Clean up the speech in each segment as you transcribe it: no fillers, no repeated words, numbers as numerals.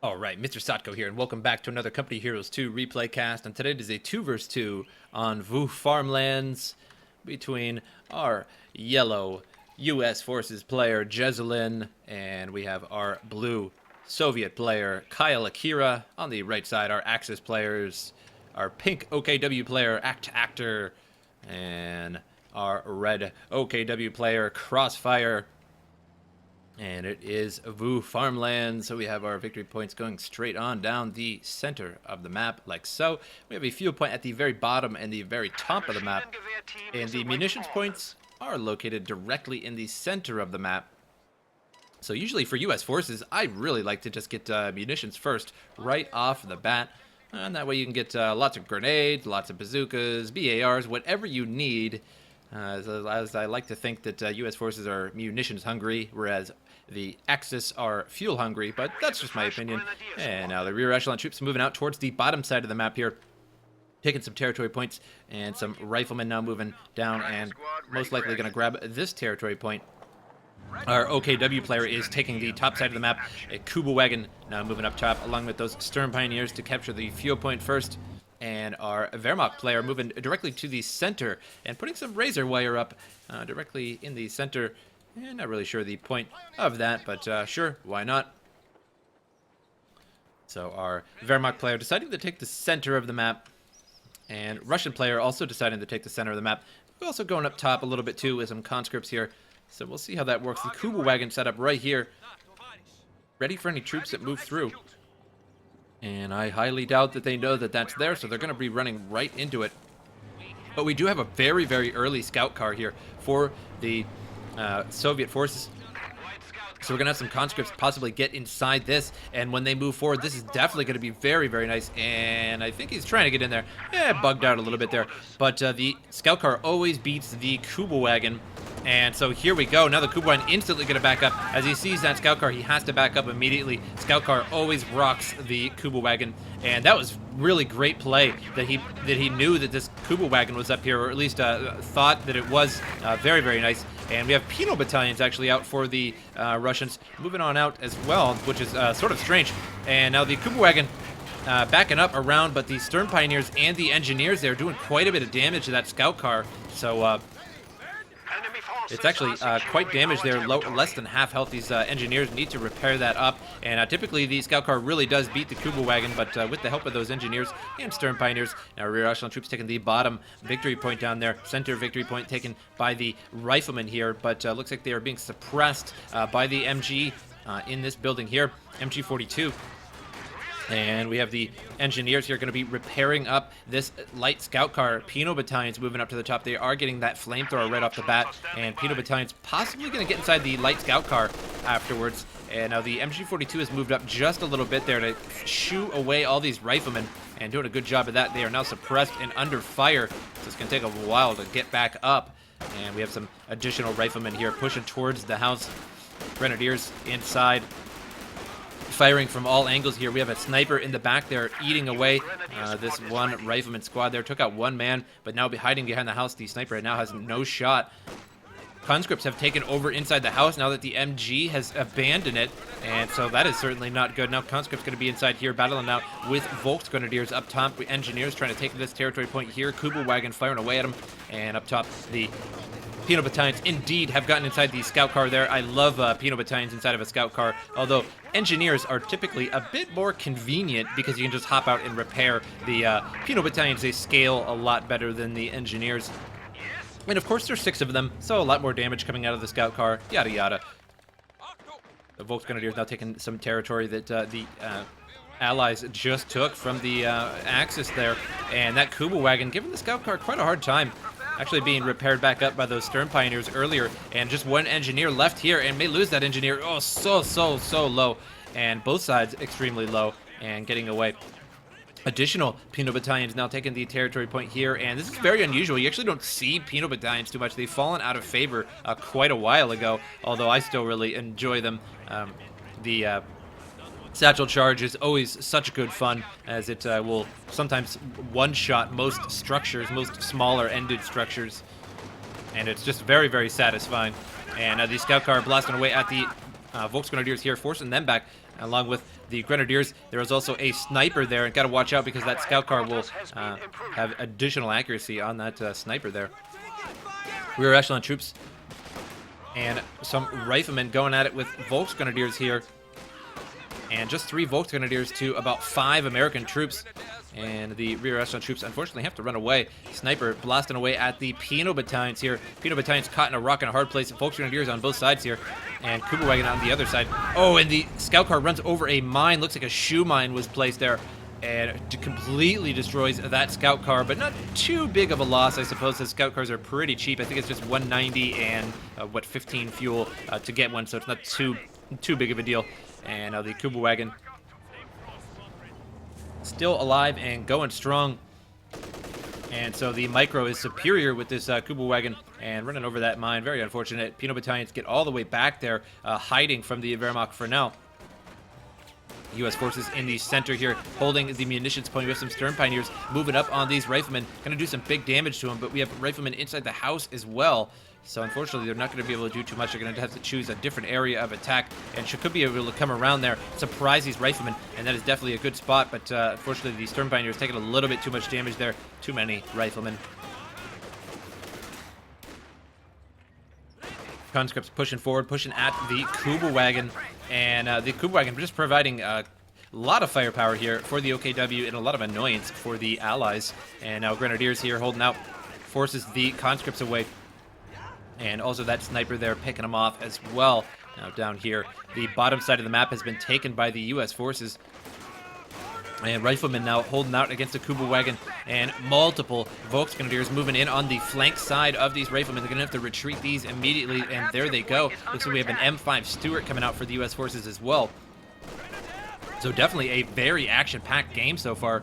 Alright, MrSotko here, and welcome back to another Company Heroes 2 replay cast. And today it is a 2 vs 2 on Vaux Farmlands between our yellow US Forces player Jesulin, and we have our blue Soviet player Akira. On the right side, our Axis players, our pink OKW player AchtAchter, and our red OKW player Crossfire. And it is Vaux Farmlands, so we have our victory points going straight on down the center of the map, like so. We have a fuel point at the very bottom and the very top of the map, and the munitions points are located directly in the center of the map. So usually for US forces, I really like to just get munitions first, right off the bat, and that way you can get lots of grenades, lots of bazookas, BARs, whatever you need. As I like to think that US forces are munitions hungry, whereas the Axis are fuel hungry, but that's just my opinion. And now the rear echelon troops moving out towards the bottom side of the map here, taking some territory points, and some riflemen now moving down and most likely going to grab this territory point. Our OKW player is taking the top side of the map, a Kuba wagon now moving up top along with those Stern Pioneers to capture the fuel point first. And our Wehrmacht player moving directly to the center and putting some razor wire up directly in the center. And not really sure the point of that, but sure, why not? So our Wehrmacht player deciding to take the center of the map, and Russian player also deciding to take the center of the map. We're also going up top a little bit too with some conscripts here. So we'll see how that works. The Kuba wagon set up right here, ready for any troops that move through. And I highly doubt that they know that that's there, so they're going to be running right into it. But we do have a very, very early scout car here for the Soviet forces. So we're going to have some conscripts possibly get inside this, and when they move forward, this is definitely going to be very, very nice. And I think he's trying to get in there. Bugged out a little bit there. But the scout car always beats the Kuba wagon. And so here we go. Now the Kuba wagon instantly going to back up. As he sees that scout car, he has to back up immediately. Scout car always rocks the Kuba wagon. And that was really great play that he knew that this Kuba wagon was up here, or at least thought that it was. Very, very nice. And we have penal battalions actually out for the Russians, moving on out as well, which is sort of strange. And now the Kuba wagon backing up around, but the Stern Pioneers and the engineers there doing quite a bit of damage to that scout car. So it's actually quite damaged there, less than half health. These engineers need to repair that up, and typically the scout car really does beat the Kuba wagon, but with the help of those engineers and Stern Pioneers, now rear echelon troops taking the bottom victory point down there, center victory point taken by the riflemen here, but looks like they are being suppressed by the MG in this building here, MG42. And we have the engineers here going to be repairing up this light scout car. Penal battalions moving up to the top. They are getting that flamethrower right off the bat. And penal battalions possibly going to get inside the light scout car afterwards. And now the MG42 has moved up just a little bit there to shoo away all these riflemen. And doing a good job of that. They are now suppressed and under fire. So it's going to take a while to get back up. And we have some additional riflemen here pushing towards the house. Grenadiers inside, firing from all angles here. We have a sniper in the back there eating away this one rifleman squad there. Took out one man, but now hiding behind the house. The sniper now has no shot. Conscripts have taken over inside the house now that the MG has abandoned it, and so that is certainly not good. Now conscripts going to be inside here battling out with Vaux grenadiers up top. Engineers trying to take this territory point here. Kuba wagon firing away at them, and up top the penal battalions indeed have gotten inside the scout car there. I love penal battalions inside of a scout car, although engineers are typically a bit more convenient because you can just hop out and repair. The penal battalions, they scale a lot better than the engineers. And of course there's 6 of them, so a lot more damage coming out of the scout car, yada yada. The Vaux Grenadiers now taking some territory that the Allies just took from the Axis there. And that Kuba wagon giving the scout car quite a hard time. Actually being repaired back up by those Stern Pioneers earlier, and just one engineer left here, and may lose that engineer. Oh, so low, and both sides extremely low, and getting away. Additional penal battalions now taking the territory point here, and this is very unusual. You actually don't see penal battalions too much. They've fallen out of favor quite a while ago, although I still really enjoy them. The Satchel Charge is always such good fun, as it will sometimes one-shot most structures, most smaller-ended structures, and it's just very, very satisfying. And the scout car blasting away at the Vaux Grenadiers here, forcing them back along with the Grenadiers. There is also a sniper there, and got to watch out because that scout car will have additional accuracy on that sniper there. Rear echelon troops and some riflemen going at it with Vaux Grenadiers here. And just 3 Vaux Grenadiers to about 5 American troops. And the rear echelon troops, unfortunately, have to run away. Sniper blasting away at the Pinot battalions here. Pinot battalions caught in a rock and a hard place. Vaux Grenadiers on both sides here. And Kugelwagen on the other side. Oh, and the scout car runs over a mine. Looks like a shoe mine was placed there. And completely destroys that scout car. But not too big of a loss, I suppose. The scout cars are pretty cheap. I think it's just 190 and, 15 fuel to get one. So it's not too big of a deal. And the Kugelwagen still alive and going strong. And so the micro is superior with this Kugelwagen and running over that mine. Very unfortunate. Pinot battalions get all the way back there, hiding from the Wehrmacht for now. U.S. forces in the center here, holding the munitions point. We have some Stern Pioneers moving up on these riflemen. Going to do some big damage to them, but we have riflemen inside the house as well. So unfortunately, they're not going to be able to do too much. They're going to have to choose a different area of attack, and she could be able to come around there, surprise these riflemen, and that is definitely a good spot. But unfortunately, the Stern Pioneers taking a little bit too much damage there. Too many riflemen. Conscripts pushing forward, pushing at the Kugelwagen, and the Kugelwagen just providing a lot of firepower here for the OKW and a lot of annoyance for the Allies. And now Grenadiers here holding out, forces the conscripts away. And also that sniper there picking them off as well. Now down here, the bottom side of the map has been taken by the U.S. forces. And riflemen now holding out against the Kugelwagen, and multiple Vaux Grenadiers moving in on the flank side of these riflemen. They're going to have to retreat these immediately, and there they go. Looks like we have an M5 Stuart coming out for the U.S. forces as well. So definitely a very action-packed game so far.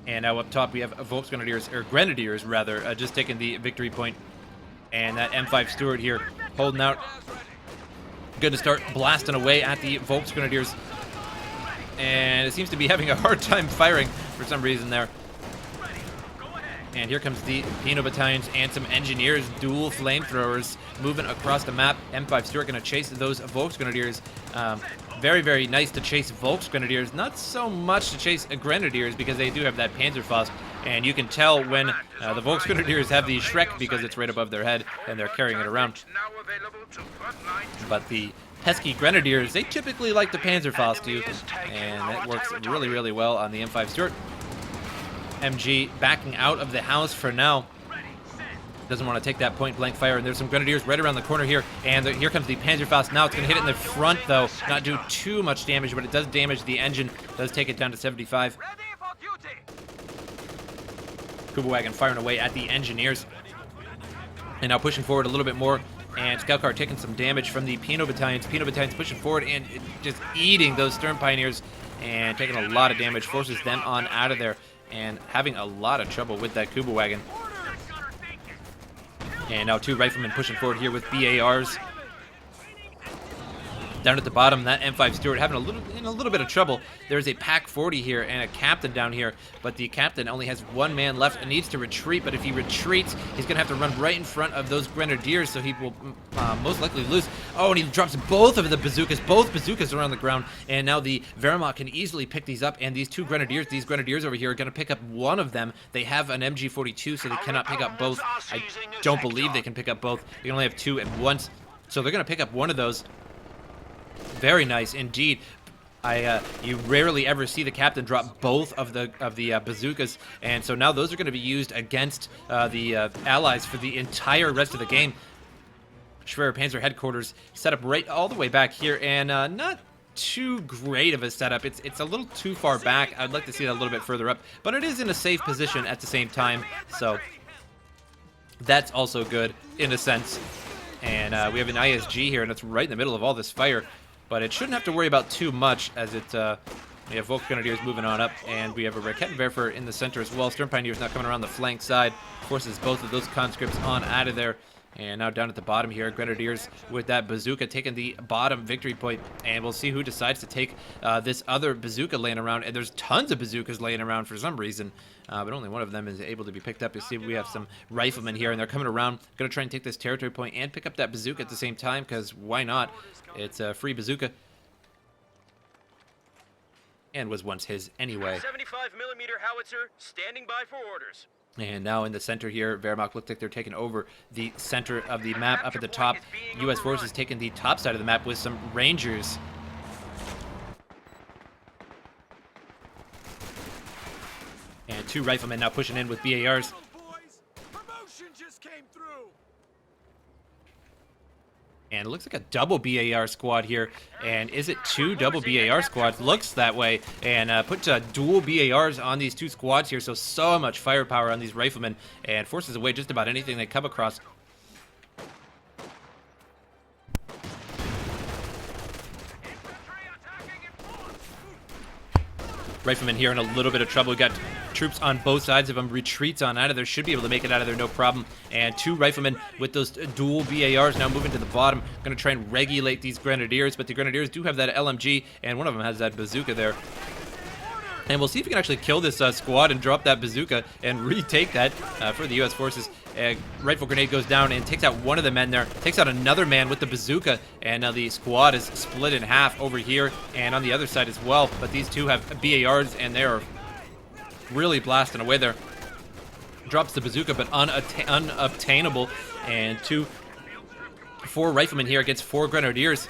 And now up top we have Vaux Grenadiers, or Grenadiers rather, just taking the victory point. And that M5 Stuart here holding out. Going to start blasting away at the Vaux Grenadiers. And it seems to be having a hard time firing for some reason there. And here comes the Pinot battalions and some engineers, dual flamethrowers moving across the map. M5 Stuart going to chase those Vaux Grenadiers. Very, very nice to chase Vaux Grenadiers. Not so much to chase Grenadiers because they do have that Panzerfaust. And you can tell when the Vaux Grenadiers have the Shrek because it's right above their head and they're carrying it around. But the pesky Grenadiers, they typically like the Panzerfaust too. And that works really, really well on the M5 Stuart. MG backing out of the house for now. Doesn't want to take that point blank fire, and there's some Grenadiers right around the corner here, and here comes the Panzerfaust. Now it's going to hit it in the front though, not do too much damage, but it does damage the engine, does take it down to 75. Kugelwagen firing away at the engineers, and now pushing forward a little bit more, and Scout Car taking some damage from the Pinot battalions. Pinot battalions pushing forward and just eating those Stern Pioneers and taking a lot of damage, forces them on out of there and having a lot of trouble with that Kugelwagen. And now 2 riflemen pushing forward here with BARs. Down at the bottom, that M5 Stuart having a little bit of trouble. There's a Pack 40 here and a captain down here, but the captain only has 1 man left and needs to retreat. But if he retreats, he's going to have to run right in front of those Grenadiers, so he will most likely lose. Oh, and he drops both of the bazookas. Both bazookas are on the ground, and now the Wehrmacht can easily pick these up. And these 2 Grenadiers, these Grenadiers over here, are going to pick up one of them. They have an MG42, so they cannot pick up both. I don't believe they can pick up both. They can only have 2 at once, so they're going to pick up one of those. Very nice indeed. You rarely ever see the captain drop both of the bazookas, and so now those are going to be used against the Allies for the entire rest of the game. Schwerer Panzer headquarters set up right all the way back here, and not too great of a setup. It's a little too far back. I'd like to see that a little bit further up, but it is in a safe position at the same time, so that's also good in a sense. And we have an ISG here, and it's right in the middle of all this fire. But it shouldn't have to worry about too much, as we have Vaux Grenadiers moving on up, and we have a Raketenwerfer in the center as well. Stern Pioneers now coming around the flank side, forces both of those conscripts on out of there. And now down at the bottom here, Grenadiers with that bazooka taking the bottom victory point, and we'll see who decides to take this other bazooka laying around. And there's tons of bazookas laying around for some reason, but only one of them is able to be picked up. You see we have some riflemen here, and they're coming around, going to try and take this territory point and pick up that bazooka at the same time, because why not? It's a free bazooka. and was once his anyway. 75mm howitzer standing by for orders. And now in the center here, Wehrmacht looks like they're taking over the center of the map. Up at the top, U.S. forces taking the top side of the map with some Rangers. And 2 riflemen now pushing in with BARs. And it looks like a double BAR squad here. And is it 2 double BAR squads? Looks that way. And put dual BARs on these 2 squads here. So much firepower on these riflemen. And forces away just about anything they come across. Riflemen here in a little bit of trouble. We got troops on both sides of them. Retreats on out of there. Should be able to make it out of there, no problem. And 2 riflemen with those dual BARs now moving to the bottom. Going to try and regulate these grenadiers, but the grenadiers do have that LMG, and one of them has that bazooka there. And we'll see if we can actually kill this squad and drop that bazooka and retake that for the U.S. forces. Rifle grenade goes down and takes out one of the men there. Takes out another man with the bazooka. And now the squad is split in half over here and on the other side as well. But these 2 have BARs and they're really blasting away there. Drops the bazooka, but unobtainable. And 4 riflemen here against 4 grenadiers.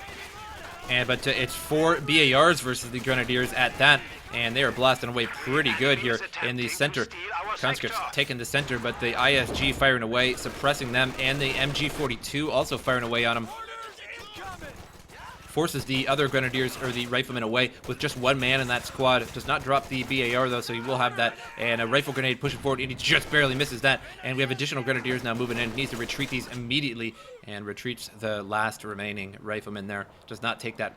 But it's 4 BARs versus the grenadiers at that. And they are blasting away pretty good here in the center. Conscripts taking the center, but the ISG firing away, suppressing them, and the MG42 also firing away on them. Forces the other grenadiers, or the riflemen, away with just 1 man in that squad. Does not drop the BAR, though, so he will have that. And a rifle grenade pushing forward, and he just barely misses that. And we have additional grenadiers now moving in. He needs to retreat these immediately, and retreats the last remaining rifleman there. Does not take that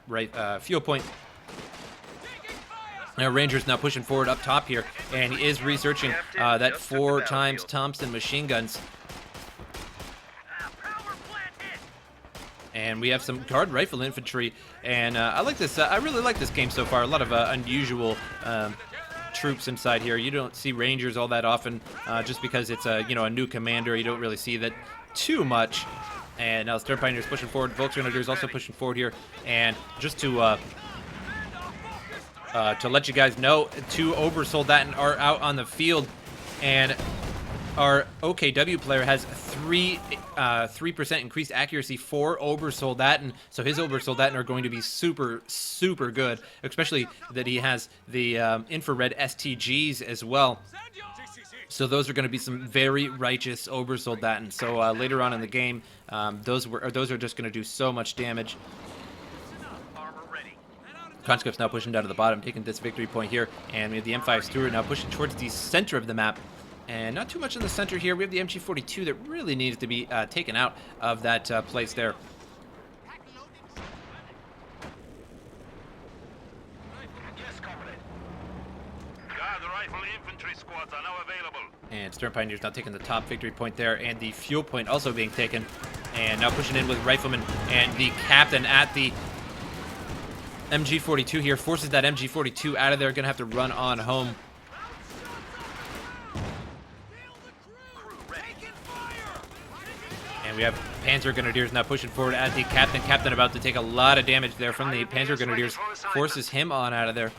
fuel point. Now Rangers now pushing forward up top here, and he is researching that 4 times Thompson machine guns. And we have some guard rifle infantry, and I like this. I really like this game so far. A lot of unusual troops inside here. You don't see Rangers all that often, just because it's a new commander. You don't really see that too much. And now Stern Pioneers pushing forward. Vaux Grenadiers also pushing forward here, and just to let you guys know, 2 Obersoldaten are out on the field, and our OKW player has 3% increased accuracy for Obersoldaten, so his Obersoldaten are going to be super good, especially that he has the infrared STGs as well. So those are going to be some very righteous Obersoldaten. So later on in the game, those are just going to do so much damage. Conscripts now pushing down to the bottom, taking this victory point here, and we have the M5 Stuart now pushing towards the center of the map. And not too much in the center here. We have the MG42 that really needs to be taken out of that place there. The rifle infantry squads are now available. And Stern Pioneers now taking the top victory point there, and the fuel point also being taken. And now pushing in with riflemen, and the captain at the MG42 here forces that MG42 out of there. Gonna have to run on home. And we have Panzer Grenadiers now pushing forward at the captain. Captain about to take a lot of damage there from the Panzer Grenadiers. Forces him on out of there.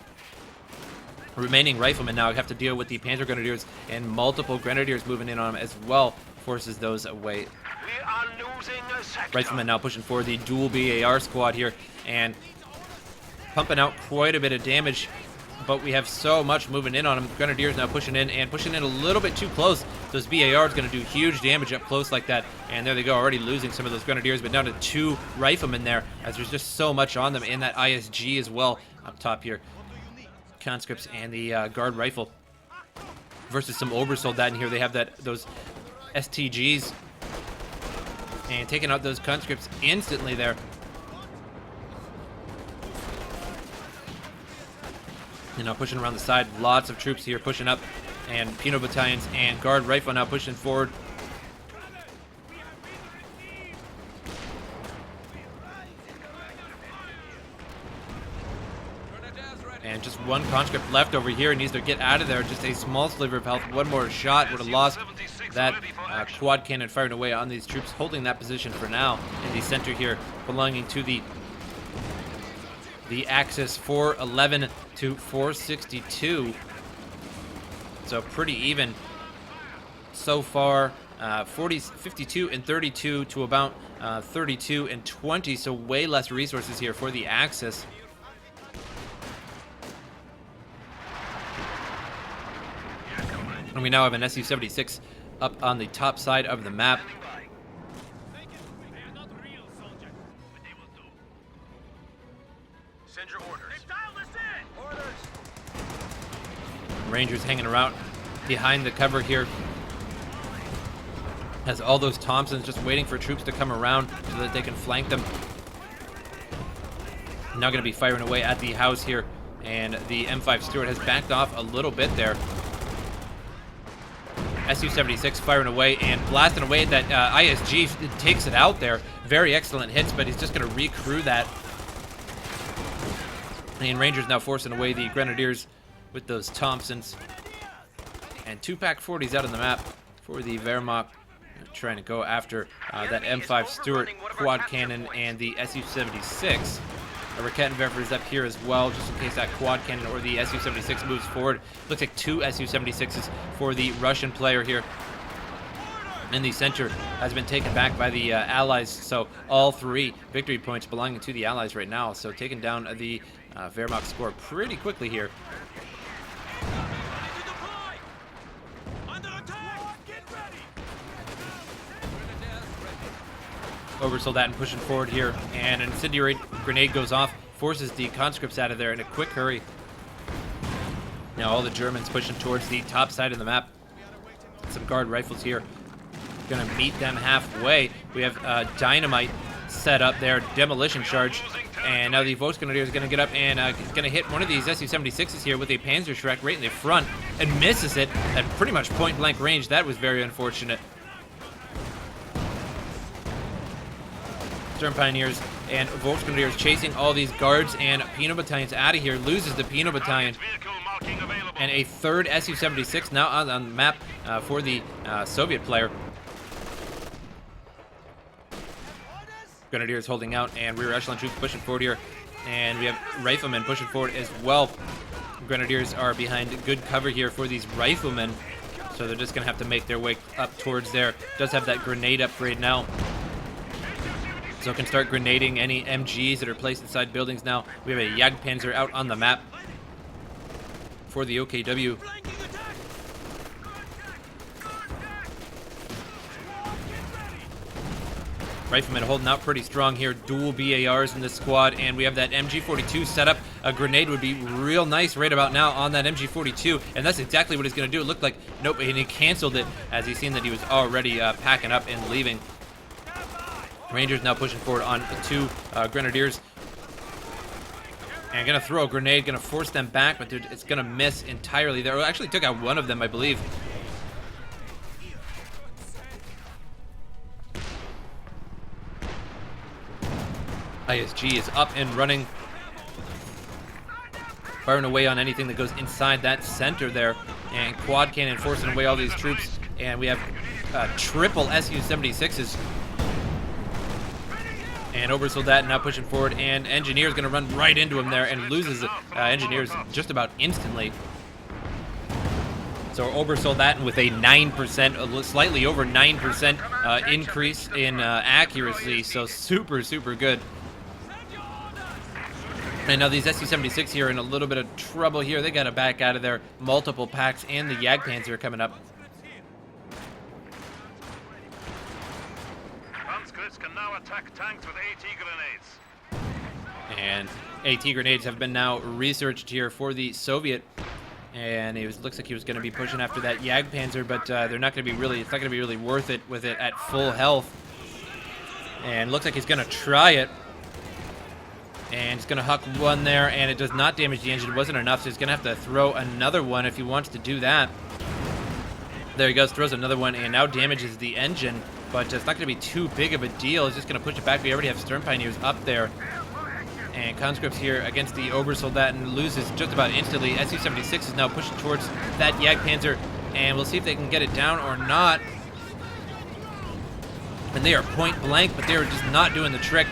Remaining riflemen now have to deal with the Panzer Grenadiers, and multiple Grenadiers moving in on them as well. Forces those away. We are losing a sector. Riflemen now pushing forward the dual BAR squad here, and pumping out quite a bit of damage, but we have so much moving in on them. Grenadiers now pushing in, and pushing in a little bit too close. Those BARs going to do huge damage up close like that, and there they go, already losing some of those Grenadiers, but down to 2 riflemen there, as there's just so much on them, and that ISG as well up top here. Conscripts and the guard rifle versus some Obersoldaten here. They have those STGs, and taking out those conscripts instantly there. And now pushing around the side, lots of troops here pushing up, and Pino battalions and guard rifle now pushing forward. And just 1 conscript left over here. He needs to get out of there. Just a small sliver of health. 1 more shot would have lost that quad cannon firing away on these troops, holding that position for now in the center here, belonging to the the Axis 411 to 462. So pretty even so far. 52 and 32 to about 32 and 20. So way less resources here for the Axis. And we now have an Su-76 up on the top side of the map. Send your orders. Rangers hanging around behind the cover here. Has all those Thompsons just waiting for troops to come around so that they can flank them. Now going to be firing away at the house here. And the M5 Stuart has backed off a little bit there. Su-76 firing away and blasting away. That ISG takes it out there. Very excellent hits, but he's just going to recrew that. And Rangers now forcing away the Grenadiers with those Thompsons. And 2-pack 40s out on the map for the Wehrmacht. Trying to go after that M5 Stuart quad cannon and the Su-76. A Rakettenwerfer is up here as well, just in case that quad cannon or the Su-76 moves forward. Looks like 2 Su-76s for the Russian player here. And the center has been taken back by the Allies, so all 3 victory points belonging to the Allies right now. So taking down the Wehrmacht score pretty quickly here. Obersoldaten pushing forward here, and an incendiary grenade goes off, forces the conscripts out of there in a quick hurry. Now all the Germans pushing towards the top side of the map. Some guard rifles here. Gonna meet them halfway. We have dynamite set up there, demolition charge, and now the Vaux Grenadier is gonna get up and gonna hit one of these Su-76s here with a Panzerschreck right in the front, and misses it at pretty much point blank range. That was very unfortunate. Sturm Pioneers and Vaux Grenadiers chasing all these guards, and Penal Battalion's out of here, loses the Penal Battalion. And a 3rd Su-76 now on the map for the Soviet player. Grenadiers holding out, and rear echelon troops pushing forward here. And we have riflemen pushing forward as well. Grenadiers are behind good cover here for these riflemen, so they're just going to have to make their way up towards there. Does have that grenade upgrade now, so it can start grenading any MGs that are placed inside buildings now. We have a Jagdpanzer out on the map for the OKW. Riflemen holding out pretty strong here. Dual BARs in this squad, and we have that MG42 set up. A grenade would be real nice right about now on that MG42, and that's exactly what he's going to do. It looked like, nope, and he canceled it as he's seen that he was already packing up and leaving. Rangers now pushing forward on 2 Grenadiers. And gonna throw a grenade, gonna force them back, but it's gonna miss entirely. They actually took out one of them, I believe. ISG is up and running. Firing away on anything that goes inside that center there. And quad cannon forcing away all these troops. And we have triple Su-76s. And Obersoldaten now pushing forward, and Engineer's going to run right into him there and loses Engineers just about instantly. So Obersoldaten with a 9%, slightly over 9% increase in accuracy, so super, super good. And now these Su-76 here are in a little bit of trouble here. They got to back out of there. Multiple packs and the Jagdpanzer coming up. Can now attack tanks with AT grenades. And AT grenades have been now researched here for the Soviet, and looks like he was going to be pushing after that Jagdpanzer, but they're not going to be really. It's not going to be really worth it with it at full health. And looks like he's going to try it, and he's going to huck one there, and it does not damage the engine. It wasn't enough, so he's going to have to throw another one if he wants to do that. There he goes, throws another one, and now damages the engine. But it's not going to be too big of a deal. It's just going to push it back. We already have Sturm Pioneers up there. And conscripts here against the Obersoldaten loses just about instantly. Su-76 is now pushing towards that Jagdpanzer. And we'll see if they can get it down or not. And they are point blank, but they are just not doing the trick.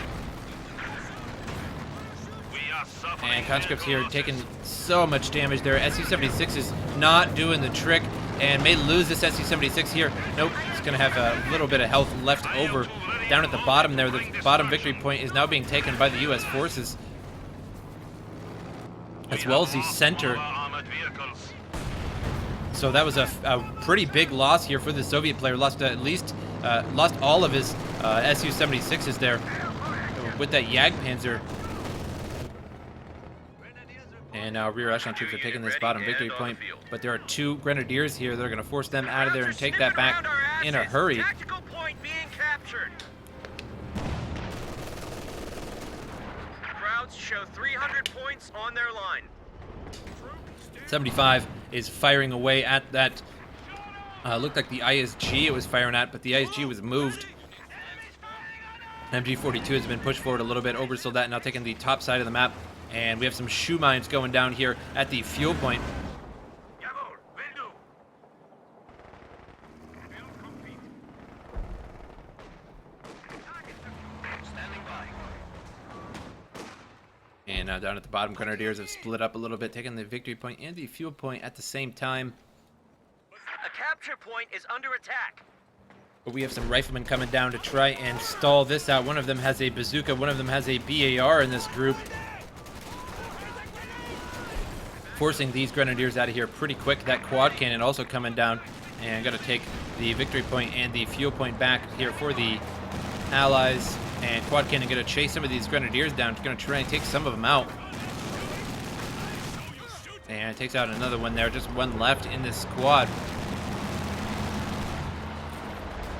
We are And conscripts here taking so much damage there. Su-76 is not doing the trick and may lose this Su-76 here. Nope, it's going to have a little bit of health left over. Down at the bottom there, the bottom victory point is now being taken by the U.S. forces, as well as the center. So that was a pretty big loss here for the Soviet player. Lost at least, lost all of his Su-76s there with that Jagdpanzer. And now rear echelon troops are taking this bottom victory point, but there are 2 grenadiers here that are going to force them out of there and take that back in a hurry. Tactical point being captured. Crowds show 300 points on their line. 75 is firing away at that. Looked like the ISG it was firing at, but the ISG was moved. MG42 has been pushed forward a little bit. Obersoldat now taking the top side of the map. And we have some shoe mines going down here at the fuel point. And now down at the bottom, grenadiers have split up a little bit, taking the victory point and the fuel point at the same time. A capture point is under attack. But we have some riflemen coming down to try and stall this out. One of them has a bazooka, one of them has a BAR in this group, forcing these grenadiers out of here pretty quick. That quad cannon also coming down and going to take the victory point and the fuel point back here for the Allies. And quad cannon going to chase some of these grenadiers down. Going to try and take some of them out. And takes out another one there. Just one left in this squad.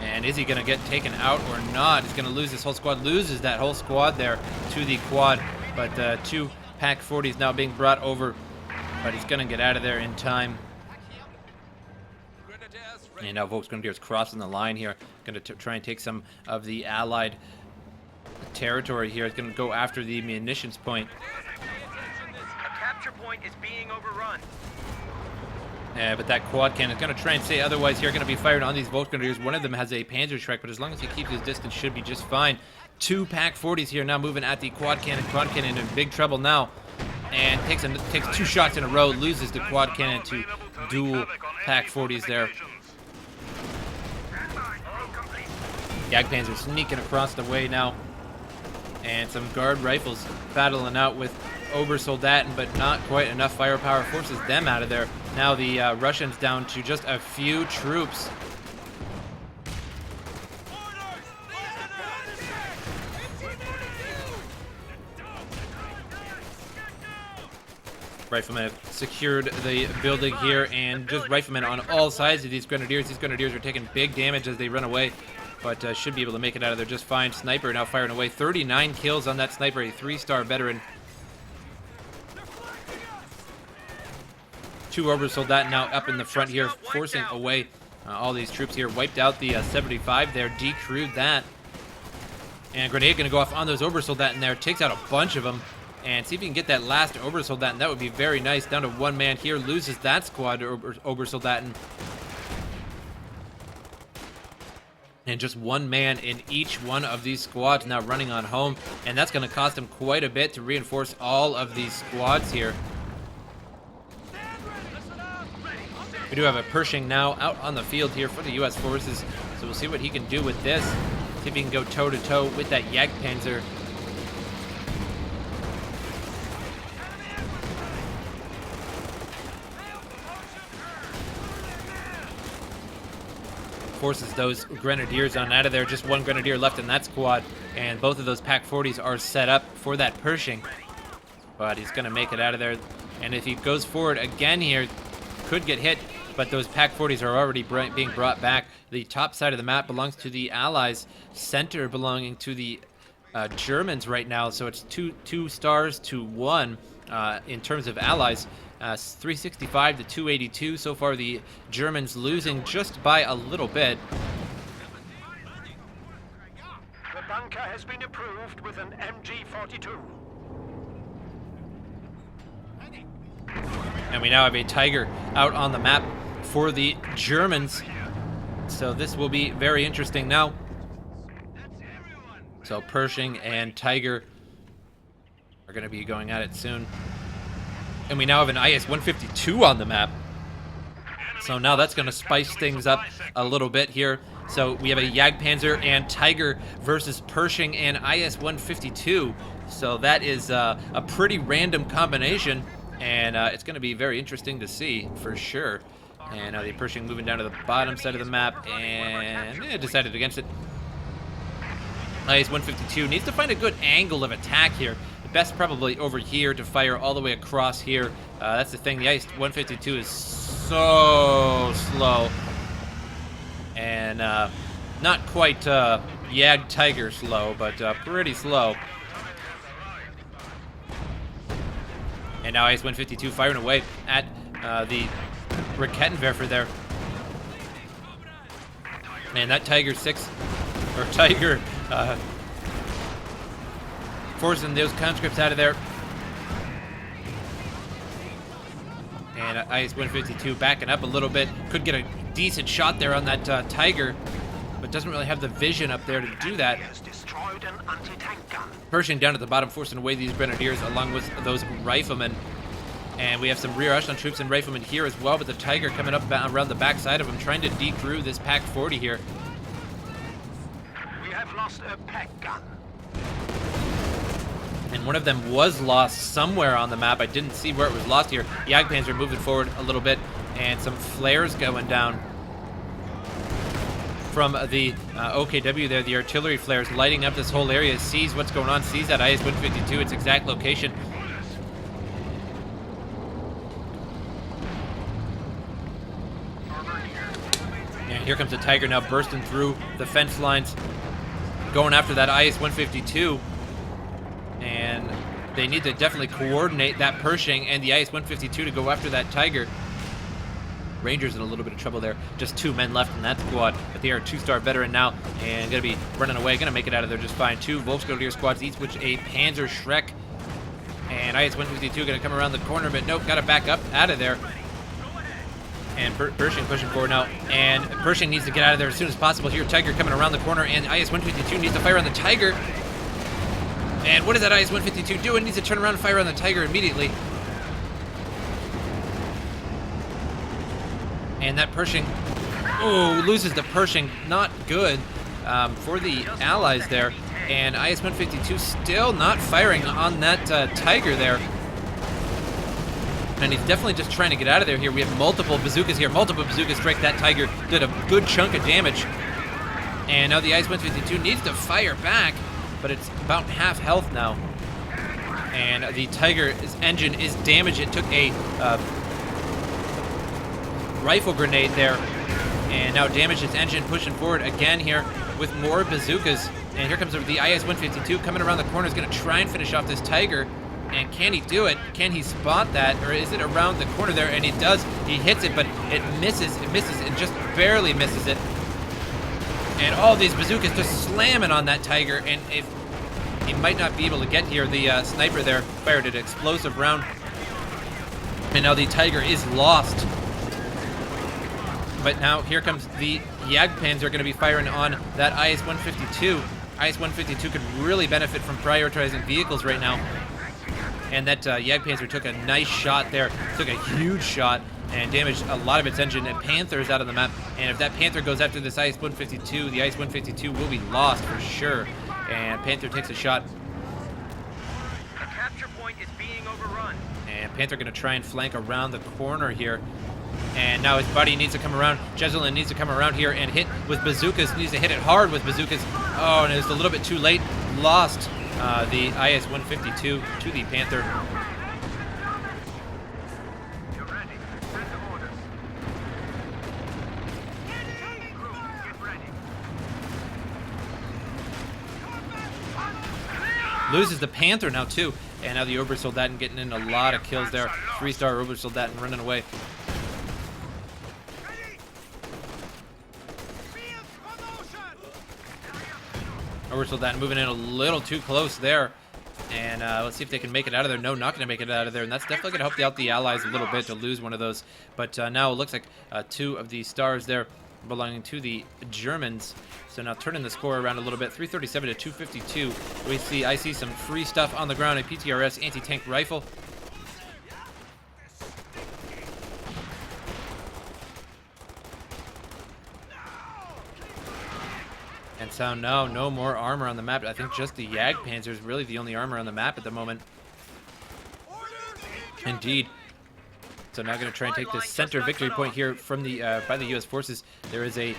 And is he going to get taken out or not? He's going to lose this whole squad. Loses that whole squad there to the quad. But 2 Pack 40s now being brought over. But he's going to get out of there in time. And now Vaux Grenadiers crossing the line here. Going to try and take some of the Allied territory here. It's going to go after the munitions point. A capture point is being overrun. But that quad cannon is going to try and stay otherwise here. Going to be fired on these Vaux Grenadiers. One of them has a Panzerschreck, but as long as he keeps his distance, should be just fine. 2 Pack 40s here now moving at the quad cannon. Quad cannon in big trouble now. And takes 2 shots in a row, loses the quad cannon to dual Pack 40s there. Jagdpanzer sneaking across the way now. And some guard rifles battling out with Obersoldaten, but not quite enough firepower, forces them out of there. Now the Russians down to just a few troops. Riflemen have secured the building here, and just riflemen on all sides of these grenadiers. These grenadiers are taking big damage as they run away, but should be able to make it out of there just fine. Sniper now firing away. 39 kills on that sniper, a 3-star veteran. 2 Obersoldaten now up in the front here, forcing away all these troops here. Wiped out the 75 there, decrewed that. And grenade going to go off on those Obersoldaten there. Takes out a bunch of them. And see if you can get that last Obersoldaten. That would be very nice. Down to 1 man here. Loses that squad to Obersoldaten. And just 1 man in each one of these squads now running on home. And that's going to cost him quite a bit to reinforce all of these squads here. We do have a Pershing now out on the field here for the U.S. forces. So we'll see what he can do with this. See if he can go toe-to-toe with that Jagdpanzer. Forces those grenadiers on out of there. Just 1 grenadier left in that squad, and both of those Pack 40s are set up for that Pershing. But he's going to make it out of there, and if he goes forward again here, could get hit, but those Pack 40s are already being brought back. The top side of the map belongs to the Allies, center belonging to the Germans right now, so it's two stars to 1 in terms of Allies. 365 to 282. So far, the Germans losing just by a little bit. The bunker has been approved with an MG42. And we now have a Tiger out on the map for the Germans. So this will be very interesting now. So Pershing and Tiger are going to be going at it soon. And we now have an IS-152 on the map. So now that's going to spice things up a little bit here. So we have a Jagdpanzer and Tiger versus Pershing and IS-152. So that is a pretty random combination, and it's going to be very interesting to see for sure. And the Pershing moving down to the bottom side of the map, and decided against it. IS-152 needs to find a good angle of attack here. Best probably over here to fire all the way across here. That's the thing. The IS-152 is so slow. And not quite Yag Tiger slow, but pretty slow. And now IS-152 firing away at the Rakettenwerfer there. Man, that Tiger 6, or Tiger, forcing those conscripts out of there. And IS-152 backing up a little bit. Could get a decent shot there on that Tiger, but doesn't really have the vision up there to do that. Pershing down at the bottom, forcing away these grenadiers along with those riflemen. And we have some rear echelon troops and riflemen here as well, but the Tiger coming up around the back side of him, trying to decrew this Pack 40 here. We have lost a pack gun. And one of them was lost somewhere on the map. I didn't see where it was lost here. Jagdpanzer moving forward a little bit, and some flares going down from the OKW there. The artillery flares lighting up this whole area. Sees what's going on, sees that IS-152, its exact location. And here comes the Tiger now bursting through the fence lines, going after that IS-152. And they need to definitely coordinate that Pershing and the IS-152 to go after that Tiger. Rangers in a little bit of trouble there. Just 2 men left in that squad, but they are a 2-star veteran now and going to be running away. Going to make it out of there just fine. 2 Volksgrenadier squads, each with a Panzer Schreck. And IS-152 going to come around the corner, but nope, got to back up out of there. And Pershing pushing forward now. And Pershing needs to get out of there as soon as possible. Here, Tiger coming around the corner, and IS-152 needs to fire on the Tiger. And what is that IS-152 doing? Needs to turn around and fire on the Tiger immediately. And that Pershing, oh, loses the Pershing. Not good for the Allies there. And IS-152 still not firing on that Tiger there. And he's definitely just trying to get out of there here. We have multiple bazookas here. Multiple bazookas strike that Tiger. Did a good chunk of damage. And now the IS-152 needs to fire back, but it's about half health now. And the Tiger's engine is damaged. It took a rifle grenade there, and now damaged its engine, pushing forward again here with more bazookas. And here comes the IS-152 coming around the corner. Is going to try and finish off this Tiger. And can he do it? Can he spot that? Or is it around the corner there? And he does. He hits it, but it misses. It misses and just barely misses it. And all these bazookas just slamming on that Tiger. And if he might not be able to get here, the sniper there fired an explosive round. And now the Tiger is lost. But now here comes the Jagdpanzer going to be firing on that IS-152. IS-152 could really benefit from prioritizing vehicles right now. And that Jagdpanzer took a nice shot there. Took a huge shot and damaged a lot of its engine. And Panther is out of the map. And if that Panther goes after this IS-152, the IS-152 will be lost for sure. And Panther takes a shot. The capture point is being overrun. And Panther going to try and flank around the corner here. And now his buddy needs to come around. Jesulin needs to come around here and hit with bazookas. Needs to hit it hard with bazookas. Oh, and it's a little bit too late. Lost the IS-152 to the Panther. You're ready. Send the orders. Get ready. Loses the Panther now too. And now the Obersoldaten getting in a lot of kills there. 3-star Obersoldaten running away. Obersoldaten moving in a little too close there. And let's see if they can make it out of there. No, not going to make it out of there. And that's definitely going to help out the Allies a little bit to lose one of those. But now it looks like 2 of the stars there belonging to the Germans. So now turning the score around a little bit, 337 to 252. I see some free stuff on the ground, a PTRS anti-tank rifle. And so no more armor on the map. I think just the Jagdpanzer is really the only armor on the map at the moment. Indeed. So now going to try and take this center victory point here from the by the U.S. forces. There is a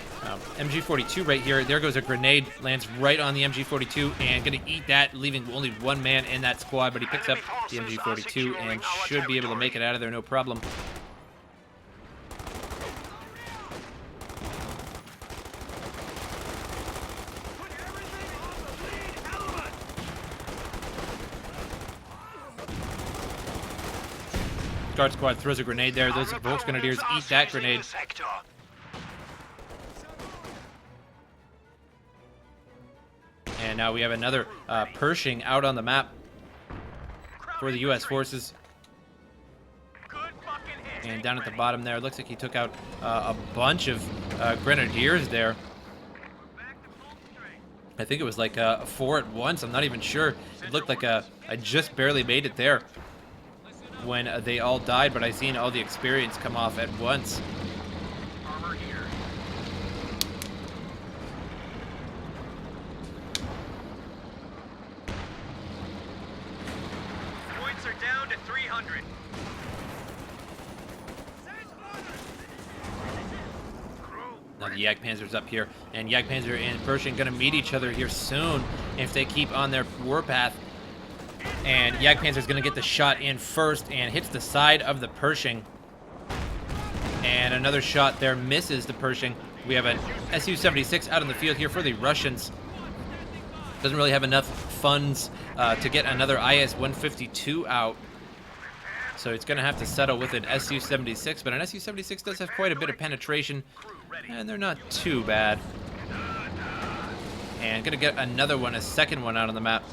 MG42 right here. There goes a grenade, lands right on the MG42, and going to eat that, leaving only one man in that squad. But he picks up the MG42 and should be able to make it out of there, no problem. Guard squad throws a grenade there. Those Vaux grenadiers eat that grenade. And now we have another Pershing out on the map for the U.S. forces. And down at the bottom there, it looks like he took out a bunch of grenadiers there. I think it was like 4 at once. I'm not even sure. It looked like I just barely made it there when they all died, but I seen all the experience come off at once. Armor here. Points are down to 300. Now the Jagdpanzer's up here, and Jagdpanzer and Pershing gonna meet each other here soon if they keep on their warpath. And Jagdpanzer's gonna get the shot in first and hits the side of the Pershing. And another shot there misses the Pershing. We have an Su-76 out in the field here for the Russians. Doesn't really have enough funds to get another IS-152 out. So it's gonna have to settle with an Su-76, but an Su-76 does have quite a bit of penetration, and they're not too bad. And gonna get another one, a second one out on the map.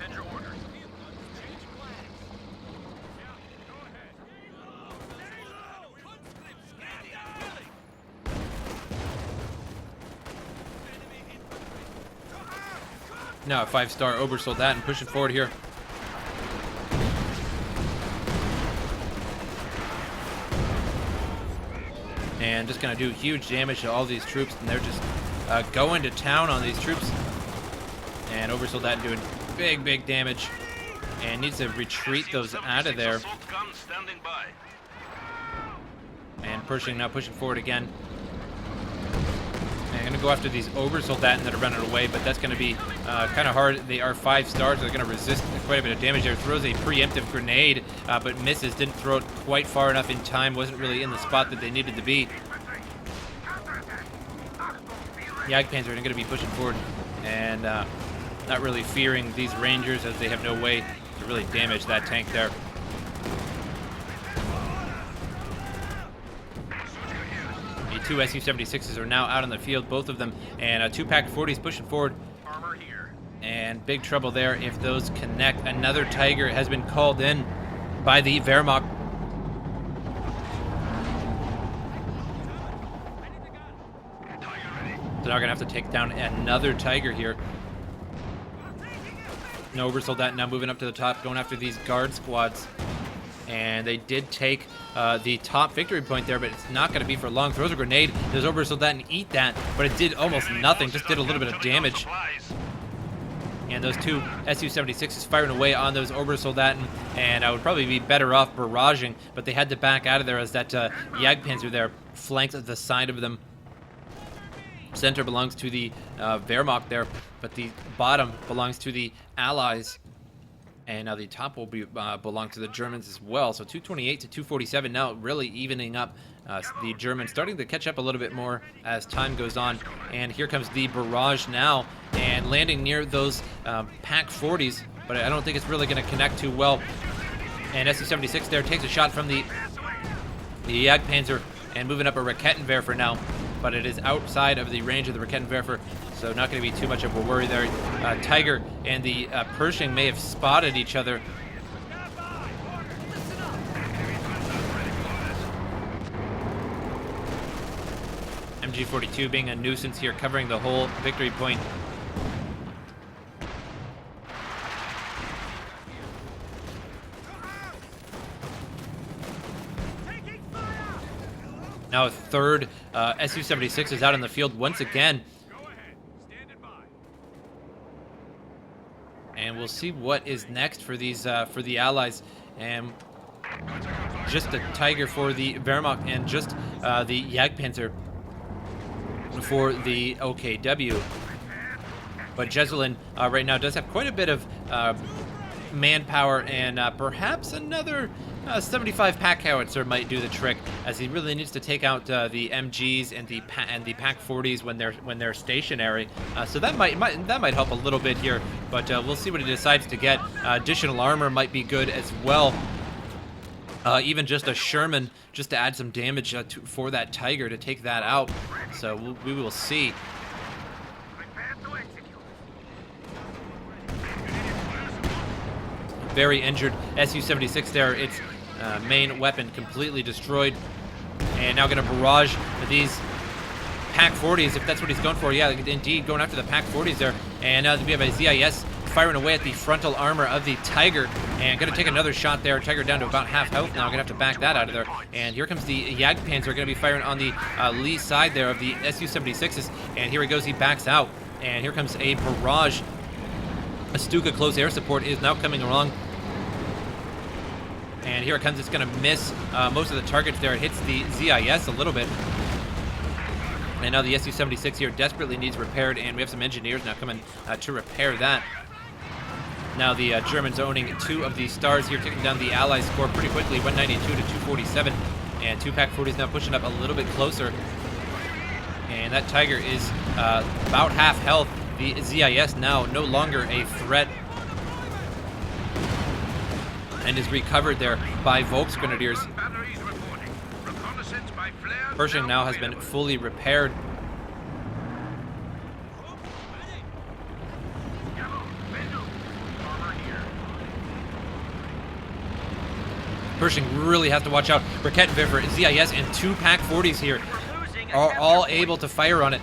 Now a 5-star Obersoldat and pushing forward here. And just gonna do huge damage to all these troops, and they're just going to town on these troops. And Obersoldat doing big damage, and needs to retreat those out of there. And Pershing now pushing forward again. And gonna go after these Obersoldaten that are running away, but that's gonna be kind of hard. They are 5 stars, so they're gonna resist quite a bit of damage there. Throws a preemptive grenade, but misses. Didn't throw it quite far enough in time. Wasn't really in the spot that they needed to be. Jagdpanzer are gonna be pushing forward and not really fearing these Rangers, as they have no way to really damage that tank there. The 2 Su-76s are now out on the field, both of them, and 2 Pak-40s pushing forward. Armor here. And big trouble there if those connect. Another Tiger has been called in by the Wehrmacht. So now we're gonna have to take down another Tiger here. No Obersoldat now moving up to the top, going after these guard squads. And they did take the top victory point there, but it's not going to be for long. Throws a grenade. There's Obersoldat and eat that, but it did almost nothing. Just did a little bit of damage. And those 2 Su-76s firing away on those Obersoldaten, and I would probably be better off barraging, but they had to back out of there as that Jagdpanzer there flanked the side of them. Center belongs to the Wehrmacht there, but the bottom belongs to the Allies. And now the top will be belong to the Germans as well. So 228 to 247 now, really evening up. The Germans starting to catch up a little bit more as time goes on. And here comes the barrage now, and landing near those Pak-40s, but I don't think it's really going to connect too well. And Su-76 there takes a shot from the Jagdpanzer and moving up a Raketenwerfer now, but it is outside of the range of the Raketenwerfer, so not going to be too much of a worry there. Tiger and the Pershing may have spotted each other. MG42 being a nuisance here, covering the whole victory point. Now a third Su-76 is out in the field once again. And we'll see what is next for these for the Allies. And just a Tiger for the Wehrmacht and just the Jagdpanzer for the OKW. But Jesulin right now does have quite a bit of manpower, and perhaps another 75 pack howitzer might do the trick, as he really needs to take out the MGs and the pack 40s when they're stationary. So that might help a little bit here, but we'll see what he decides to get. Additional armor might be good as well. Even just a Sherman, just to add some damage for that Tiger to take that out. So we will see. Very injured Su-76 there. Its main weapon completely destroyed. And now going to barrage these Pack 40s, if that's what he's going for. Yeah, indeed, going after the Pack 40s there. And now we have a ZIS firing away at the frontal armor of the Tiger. And going to take another shot there. Tiger down to about half health now. Going to have to back that out of there. And here comes the Jagdpanzer. Going to be firing on the lee side there of the Su-76s. And here he goes. He backs out. And here comes a barrage. A Stuka close air support is now coming along. And here it comes. It's going to miss most of the targets there. It hits the ZIS a little bit. And now the Su-76 here desperately needs repaired, and we have some engineers now coming to repair that. Now the Germans owning 2 of these stars here, taking down the Allies score pretty quickly, 192 to 247. And 2 Pack 40s now pushing up a little bit closer. And that Tiger is about half health. The ZIS now no longer a threat, and is recovered there by Vaux Grenadiers. Pershing now has been fully repaired. Pershing really has to watch out. Raketenwerfer, ZIS, and 2 Pack 40s here are all able to fire on it.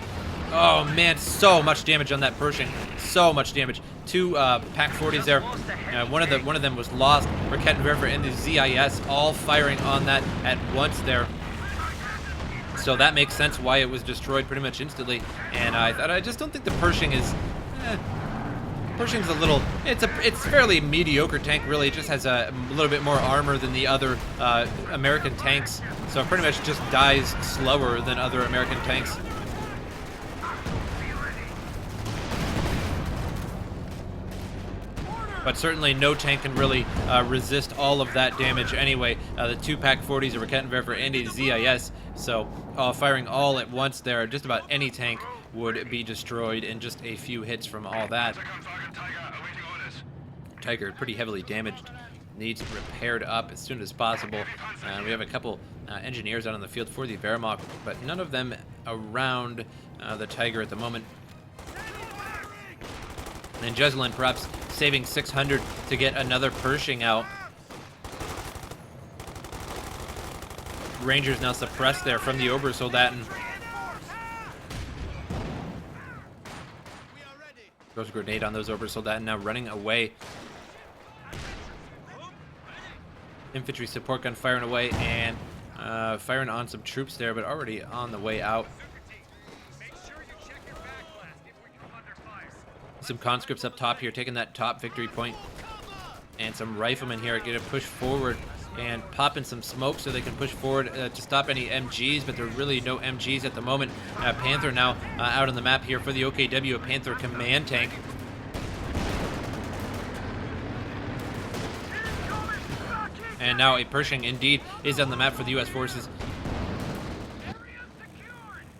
Oh man, so much damage on that Pershing. So much damage. 2 Pack 40s there. One of them was lost. Raketenwerfer and the ZIS all firing on that at once there. So that makes sense why it was destroyed pretty much instantly. And I just don't think the Pershing is. Pershing's a little. It's fairly mediocre tank really. It just has a little bit more armor than the other American tanks. So it pretty much just dies slower than other American tanks. But certainly no tank can really resist all of that damage anyway. The 2 Pack 40s, a Raketenwerfer, and a ZIS. So firing all at once there, just about any tank would be destroyed in just a few hits from all that. Tiger, pretty heavily damaged, needs repaired up as soon as possible. We have a couple engineers out on the field for the Wehrmacht, but none of them around the Tiger at the moment. And Jesulin perhaps saving 600 to get another Pershing out. Rangers now suppressed there from the Obersoldaten. Goes a grenade on those Obersoldaten, now running away. Infantry support gun firing away and firing on some troops there, but already on the way out. Some conscripts up top here, taking that top victory point. And some riflemen here are going to push forward and pop in some smoke so they can push forward to stop any MGs, but there are really no MGs at the moment. Panther now out on the map here for the OKW, a Panther command tank. And now a Pershing indeed is on the map for the US forces.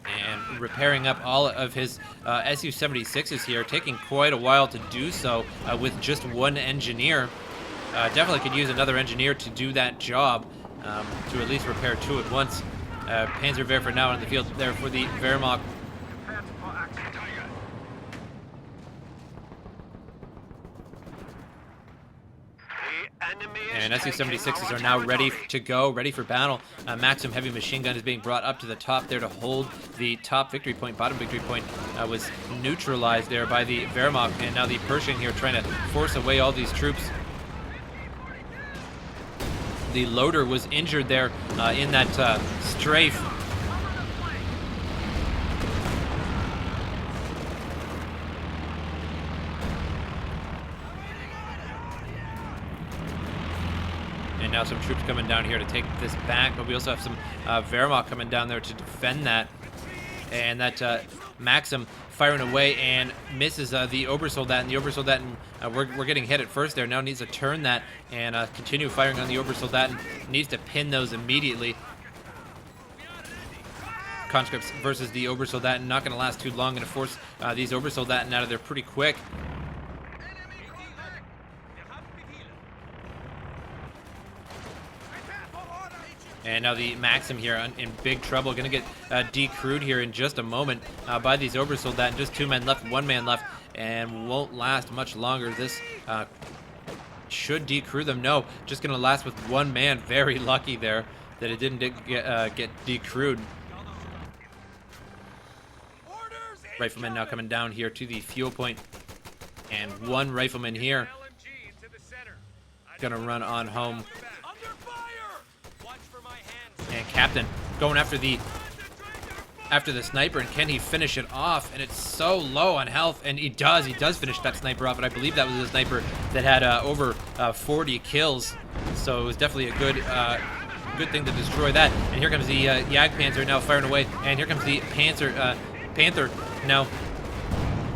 And repairing up all of his Su-76s here, taking quite a while to do so with just 1 engineer. Definitely could use another engineer to do that job, to at least repair 2 at once. Panzerwerfer now in the field there for the Wehrmacht. And Su-76s are now ready to go, ready for battle. Maxim heavy machine gun is being brought up to the top there to hold the top victory point. Bottom victory point was neutralized there by the Wehrmacht, and now the Pershing here trying to force away all these troops. The loader was injured there in that strafe. And now some troops coming down here to take this back, but we also have some Wehrmacht coming down there to defend that. And that Maxim firing away and misses the Obersoldaten. The Obersoldaten, we're getting hit at first there. Now needs to turn that and continue firing on the Obersoldaten. Needs to pin those immediately. Conscripts versus the Obersoldaten, not going to last too long. Going to force these Obersoldaten out of there pretty quick. And now the Maxim here in big trouble. Going to get decrewed here in just a moment by these Obersoldaten. Just 2 men left, 1 man left, and won't last much longer. This should decrew them. No, just going to last with 1 man. Very lucky there that it didn't get decrewed. Riflemen now coming down here to the fuel point. And 1 rifleman here going to run on home. And Captain going after the sniper, and can he finish it off? And it's so low on health, and he does finish that sniper off, and I believe that was a sniper that had over 40 kills, so it was definitely a good thing to destroy that. And here comes the Jagdpanzer now firing away, and here comes the Panther now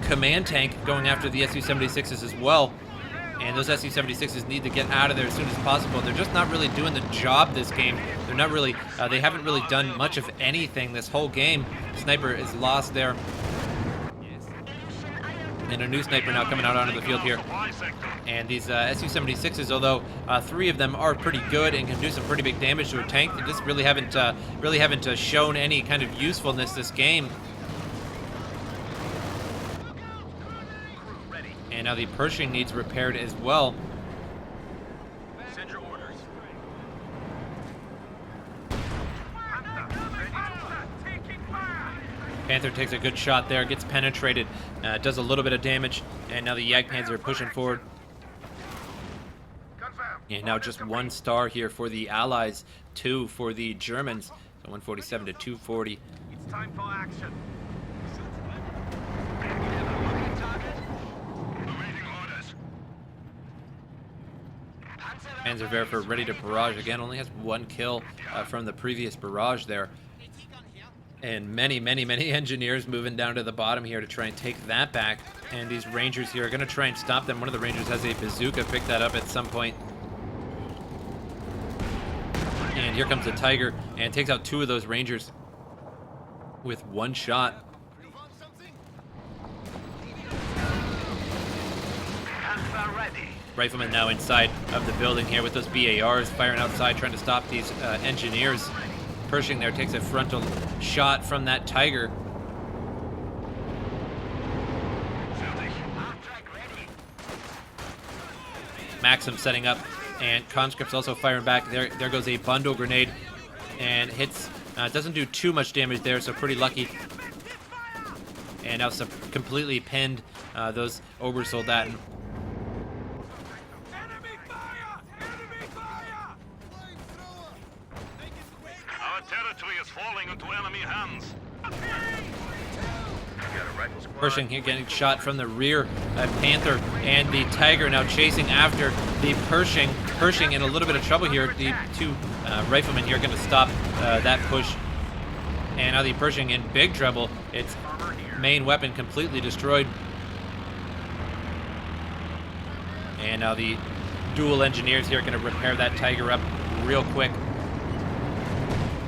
command tank going after the Su-76s as well. And those Su-76s need to get out of there as soon as possible. They're just not really doing the job this game. They're not really, they haven't really done much of anything this whole game. Sniper is lost there. And a new sniper now coming out onto the field here. And these Su-76s, although 3 of them are pretty good and can do some pretty big damage to a tank, they just really haven't shown any kind of usefulness this game. And now the Pershing needs repaired as well. Send your orders. Panther takes a good shot there, gets penetrated, does a little bit of damage, and now the Jagdpanzer are pushing forward. And now just 1 star here for the Allies, 2 for the Germans. So 147 to 240. It's time for action. Panzerwerfer ready to barrage again. Only has 1 kill from the previous barrage there. And many engineers moving down to the bottom here to try and take that back. And these Rangers here are going to try and stop them. One of the Rangers has a bazooka. Pick that up at some point. And here comes the Tiger and takes out 2 of those Rangers with 1 shot. Riflemen now inside of the building here with those BARs firing outside, trying to stop these engineers. Pershing there takes a frontal shot from that Tiger. Maxim setting up, and conscripts also firing back. There goes a bundle grenade, and hits. Doesn't do too much damage there, so pretty lucky. And now completely pinned those Obersoldaten. Territory is falling into enemy hands. Pershing here getting shot from the rear. Panther and the Tiger now chasing after the Pershing. Pershing in a little bit of trouble here. The 2 riflemen here going to stop that push. And now the Pershing in big trouble. Its main weapon completely destroyed. And now the dual engineers here are going to repair that Tiger up real quick.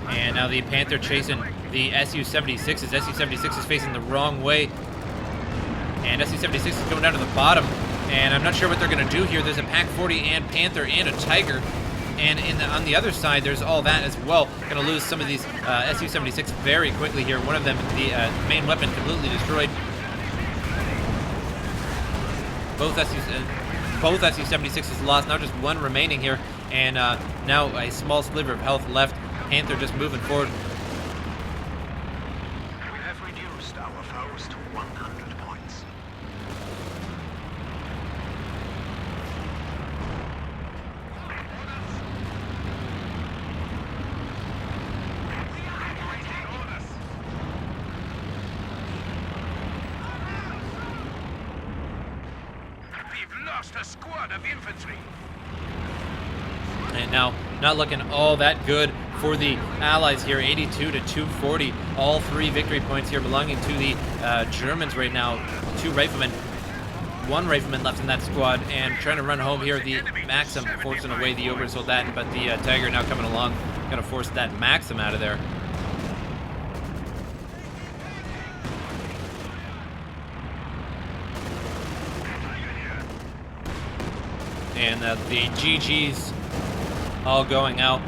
And now the Panther chasing the Su-76s. Su-76 is facing the wrong way. And Su-76 is going down to the bottom. And I'm not sure what they're going to do here. There's a Pak-40 and Panther and a Tiger. And on the other side, there's all that as well. Going to lose some of these Su-76 very quickly here. One of them, the main weapon, completely destroyed. Both Su-76s lost. Now just 1 remaining here. and now a small sliver of health left. Panther just moving forward. We have reduced our foes to 100 points. We've lost a squad of infantry. And now, not looking all that good for the Allies here. 82 to 240. All 3 victory points here belonging to the Germans right now. 2 riflemen. 1 rifleman left in that squad, and trying to run home here. The Maxim forcing away the Obersoldaten, but the Tiger now coming along. Gonna force that Maxim out of there. And the GG's all going out.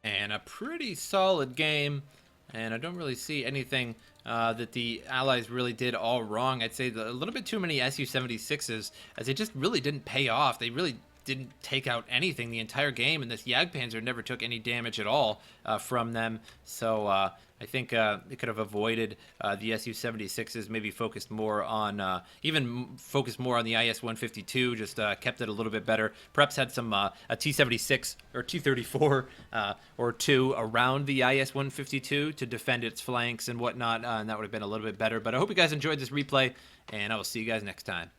And a pretty solid game. And I don't really see anything that the Allies really did all wrong. I'd say a little bit too many Su-76s, as they just really didn't pay off. They really didn't take out anything the entire game, and this Jagdpanzer never took any damage at all from them. So I think it could have avoided the Su-76s, maybe focused more on, even focused more on the IS-152, just kept it a little bit better. Perhaps had some, a T-76 or T-34 or 2 around the IS-152 to defend its flanks and whatnot, and that would have been a little bit better. But I hope you guys enjoyed this replay, and I will see you guys next time.